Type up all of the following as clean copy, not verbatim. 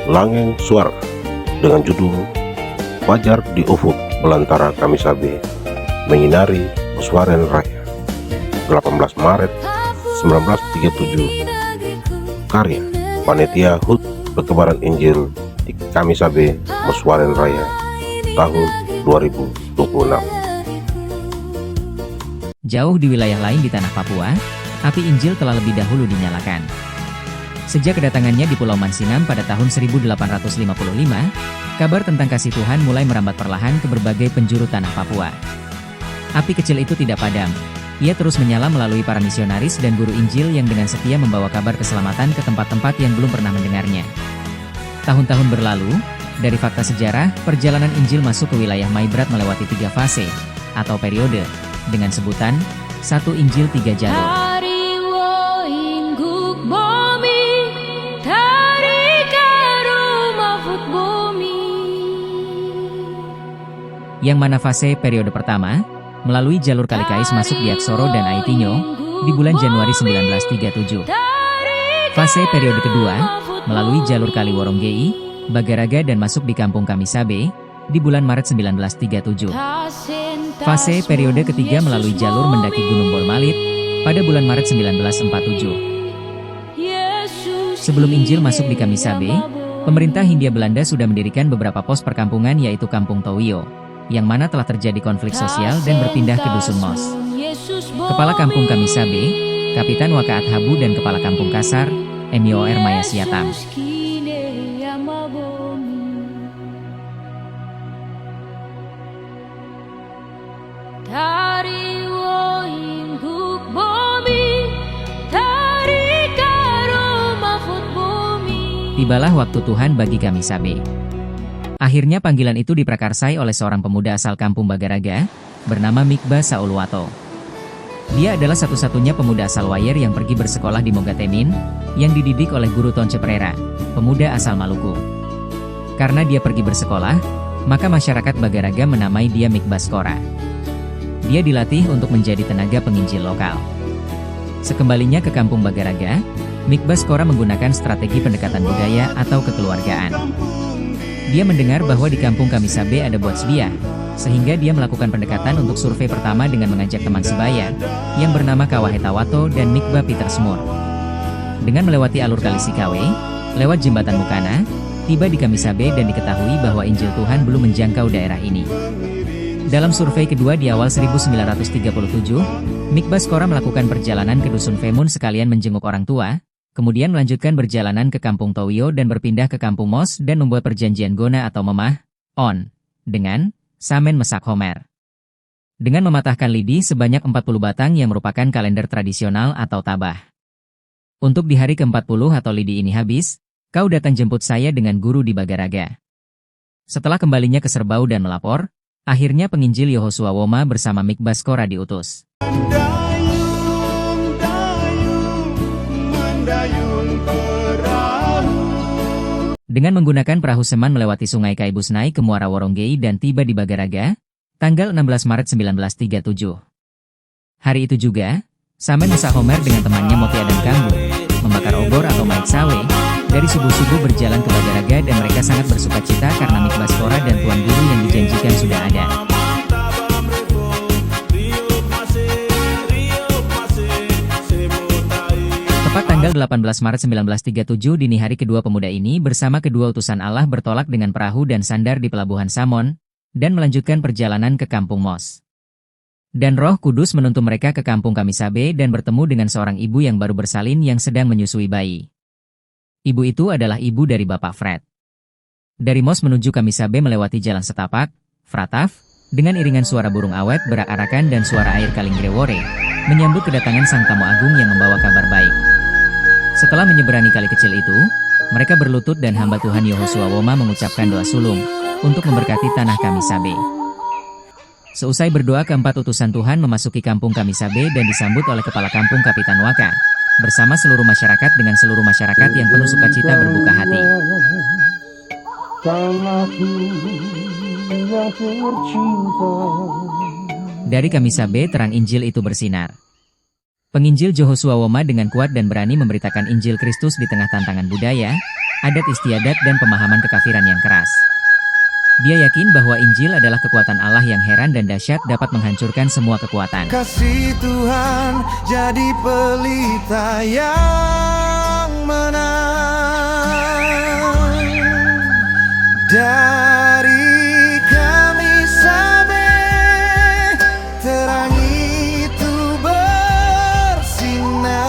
Langeng Suara dengan judul Fajar di Ufuk Belantara Kamisabe Menyinari Muswaren Raya 18 Maret 1937. Karya Panitia HUT Pertebaran Injil di Kamisabe Muswaren Raya tahun 2026. Jauh di wilayah lain di tanah Papua, api Injil telah lebih dahulu dinyalakan. Sejak kedatangannya di Pulau Mansinam pada tahun 1855, kabar tentang kasih Tuhan mulai merambat perlahan ke berbagai penjuru tanah Papua. Api kecil itu tidak padam. Ia terus menyala melalui para misionaris dan guru Injil yang dengan setia membawa kabar keselamatan ke tempat-tempat yang belum pernah mendengarnya. Tahun-tahun berlalu, dari fakta sejarah, perjalanan Injil masuk ke wilayah Maibrat melewati 3 fase, atau periode, dengan sebutan, 1 Injil 3 jalur. Yang mana fase periode pertama, melalui jalur Kalikais masuk di Aksoro dan Aitinyo, di bulan Januari 1937. Fase periode kedua, melalui jalur Kaliworonggei, Bagaraga dan masuk di Kampung Kamisabe, di bulan Maret 1937. Fase periode ketiga melalui jalur mendaki Gunung Bolmalit, pada bulan Maret 1947. Sebelum Injil masuk di Kamisabe, pemerintah Hindia Belanda sudah mendirikan beberapa pos perkampungan yaitu Kampung Towio, yang mana telah terjadi konflik sosial dan berpindah ke Dusun Mos. Kepala Kampung Kamisabe, Kapitan Wakaat Habu dan Kepala Kampung Kasar, Mior Maya Siatam. Tibalah waktu Tuhan bagi Kamisabe. Akhirnya panggilan itu diprakarsai oleh seorang pemuda asal Kampung Bagaraga, bernama Mikba Saulwato. Dia adalah satu-satunya pemuda asal Wayer yang pergi bersekolah di Mogatemin, yang dididik oleh guru Tonce Prera, pemuda asal Maluku. Karena dia pergi bersekolah, maka masyarakat Bagaraga menamai dia Mikba Skora. Dia dilatih untuk menjadi tenaga penginjil lokal. Sekembalinya ke Kampung Bagaraga, Mikba Skora menggunakan strategi pendekatan budaya atau kekeluargaan. Dia mendengar bahwa di Kampung Kamisabe ada Botsbia, sehingga dia melakukan pendekatan untuk survei pertama dengan mengajak teman sebaya, yang bernama Kawahetawato dan Mikba Petersmur. Dengan melewati alur Kali Sikawe, lewat jembatan Mukana, tiba di Kamisabe dan diketahui bahwa Injil Tuhan belum menjangkau daerah ini. Dalam survei kedua di awal 1937, Mikba Skora melakukan perjalanan ke Dusun Femun sekalian menjenguk orang tua, kemudian melanjutkan perjalanan ke Kampung Towio dan berpindah ke Kampung Mos dan membuat perjanjian Gona atau Memah, On, dengan Samen Mesak Homer. Dengan mematahkan lidi sebanyak 40 batang yang merupakan kalender tradisional atau tabah. Untuk di hari ke-40 atau lidi ini habis, kau datang jemput saya dengan guru di Bagaraga. Setelah kembalinya ke Serbau dan melapor, akhirnya penginjil Yehosua Woma bersama Mikba Skora diutus. Dengan menggunakan perahu seman melewati sungai Kaibusnai ke Muara Woronggei dan tiba di Bagaraga, tanggal 16 Maret 1937. Hari itu juga, Samen Mesak Homer dengan temannya Moti Adam Kambu, membakar obor atau maik sawe, dari subuh-subuh berjalan ke Bagaraga dan mereka sangat bersuka cita karena Mikba Skora dan Tuan Guru yang dijanjikan sudah ada. Tepat tanggal 18 Maret 1937 dini hari kedua pemuda ini bersama kedua utusan Allah bertolak dengan perahu dan sandar di pelabuhan Samon, dan melanjutkan perjalanan ke Kampung Mos. Dan Roh Kudus menuntun mereka ke Kampung Kamisabe dan bertemu dengan seorang ibu yang baru bersalin yang sedang menyusui bayi. Ibu itu adalah ibu dari Bapak Fred. Dari Mos menuju Kamisabe melewati jalan setapak, Frataf, dengan iringan suara burung awet berak-arakan dan suara air Kalingrewore, menyambut kedatangan sang tamu agung yang membawa kabar baik. Setelah menyeberangi kali kecil itu, mereka berlutut dan hamba Tuhan Yehosua Woma mengucapkan doa sulung untuk memberkati tanah Kamisabe. Seusai berdoa, keempat utusan Tuhan memasuki Kampung Kamisabe dan disambut oleh Kepala Kampung Kapitan Waka, bersama seluruh masyarakat dengan seluruh masyarakat yang penuh sukacita berbuka hati. Dari Kamisabe terang Injil itu bersinar. Penginjil Yehosua Woma dengan kuat dan berani memberitakan Injil Kristus di tengah tantangan budaya, adat istiadat dan pemahaman kekafiran yang keras. Dia yakin bahwa Injil adalah kekuatan Allah yang heran dan dahsyat dapat menghancurkan semua kekuatan. Kasih Tuhan jadi pelita yang menang. Dari kami sampai terang itu bersinar.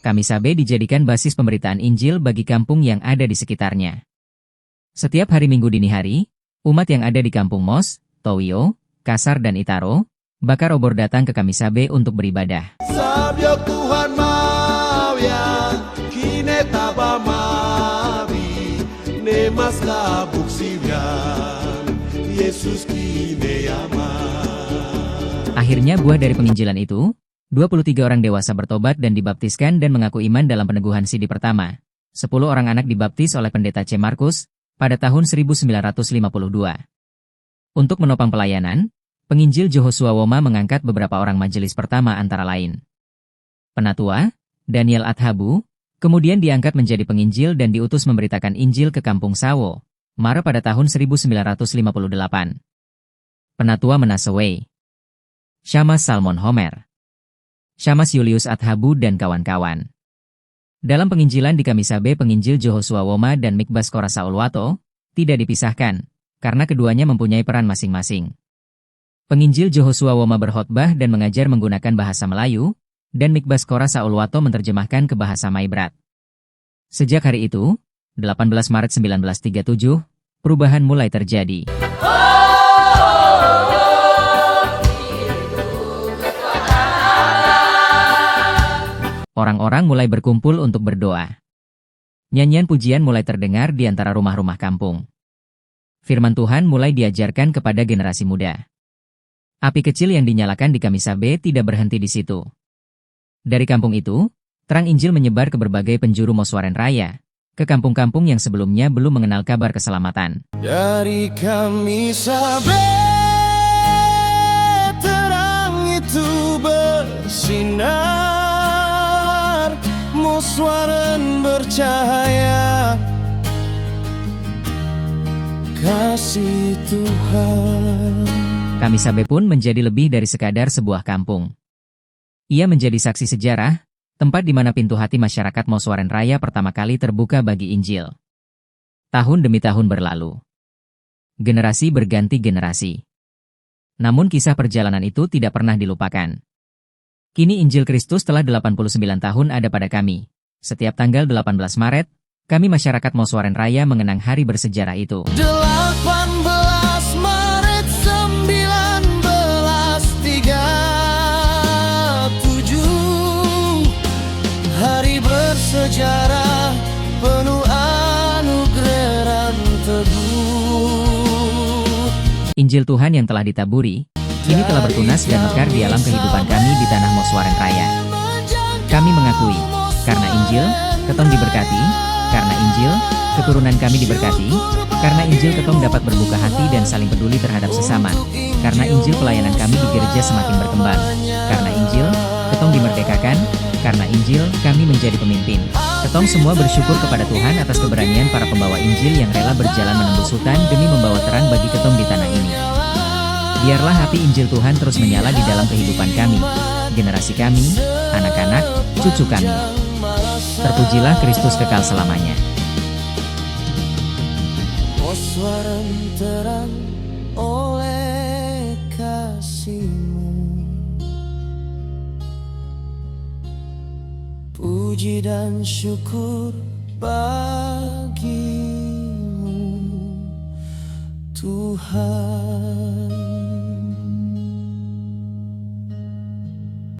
Kamisabe dijadikan basis pemberitaan Injil bagi kampung yang ada di sekitarnya. Setiap hari Minggu dini hari, umat yang ada di kampung Mos, Towio, Kasar dan Itaro, bakar obor datang ke Kamisabe untuk beribadah. Sabyo Tuhan mawya kine taba mawi ne masla buksiran Yesus kine yama. Akhirnya buah dari penginjilan itu, 23 orang dewasa bertobat dan dibaptiskan dan mengaku iman dalam peneguhan sidi pertama. 10 orang anak dibaptis oleh pendeta C. Markus pada tahun 1952. Untuk menopang pelayanan, penginjil Joshua Woma mengangkat beberapa orang majelis pertama antara lain Penatua, Daniel Athabu, kemudian diangkat menjadi penginjil dan diutus memberitakan Injil ke kampung Sawo, Mara pada tahun 1958. Penatua Menasewei, Syamas Salmon Homer, Syamas Julius Athabu dan kawan-kawan. Dalam penginjilan di Kamisabe, penginjil Joshua Woma dan Mikbas Korasa Uluwato tidak dipisahkan, karena keduanya mempunyai peran masing-masing. Penginjil Joshua Woma berkhotbah dan mengajar menggunakan bahasa Melayu, dan Mikbas Korasa Uluwato menerjemahkan ke bahasa Maibrat. Sejak hari itu, 18 Maret 1937, perubahan mulai terjadi. Orang-orang mulai berkumpul untuk berdoa. Nyanyian pujian mulai terdengar di antara rumah-rumah kampung. Firman Tuhan mulai diajarkan kepada generasi muda. Api kecil yang dinyalakan di Kamisabe tidak berhenti di situ. Dari kampung itu, terang Injil menyebar ke berbagai penjuru Moswaren Raya, ke kampung-kampung yang sebelumnya belum mengenal kabar keselamatan. Dari Kamisabe terang itu bersinar, Moswaren bercahaya, kasih Tuhan. Kamisabe pun menjadi lebih dari sekadar sebuah kampung. Ia menjadi saksi sejarah, tempat di mana pintu hati masyarakat Moswaren Raya pertama kali terbuka bagi Injil. Tahun demi tahun berlalu. Generasi berganti generasi. Namun kisah perjalanan itu tidak pernah dilupakan. Kini Injil Kristus telah 89 tahun ada pada kami. Setiap tanggal 18 Maret, kami masyarakat Moswaren Raya mengenang hari bersejarah itu. 18 Maret 1937, hari bersejarah penuh anugerah teguh. Injil Tuhan yang telah ditaburi, kini telah bertunas dan mekar di alam kehidupan kami di tanah Moswaren Raya. Kami mengakui, karena Injil, ketong diberkati, karena Injil, keturunan kami diberkati, karena Injil ketong dapat berbuka hati dan saling peduli terhadap sesama, karena Injil pelayanan kami di gereja semakin berkembang, karena Injil, ketong dimerdekakan, karena Injil kami menjadi pemimpin. Ketong semua bersyukur kepada Tuhan atas keberanian para pembawa Injil yang rela berjalan menembus hutan demi membawa terang bagi ketong di tanah ini. Biarlah api Injil Tuhan terus menyala di dalam kehidupan kami, generasi kami, anak-anak, cucu kami. Terpujilah Kristus kekal selamanya. Moswaren terang oleh kasih-Mu, puji dan syukur bagi-Mu, Tuhan.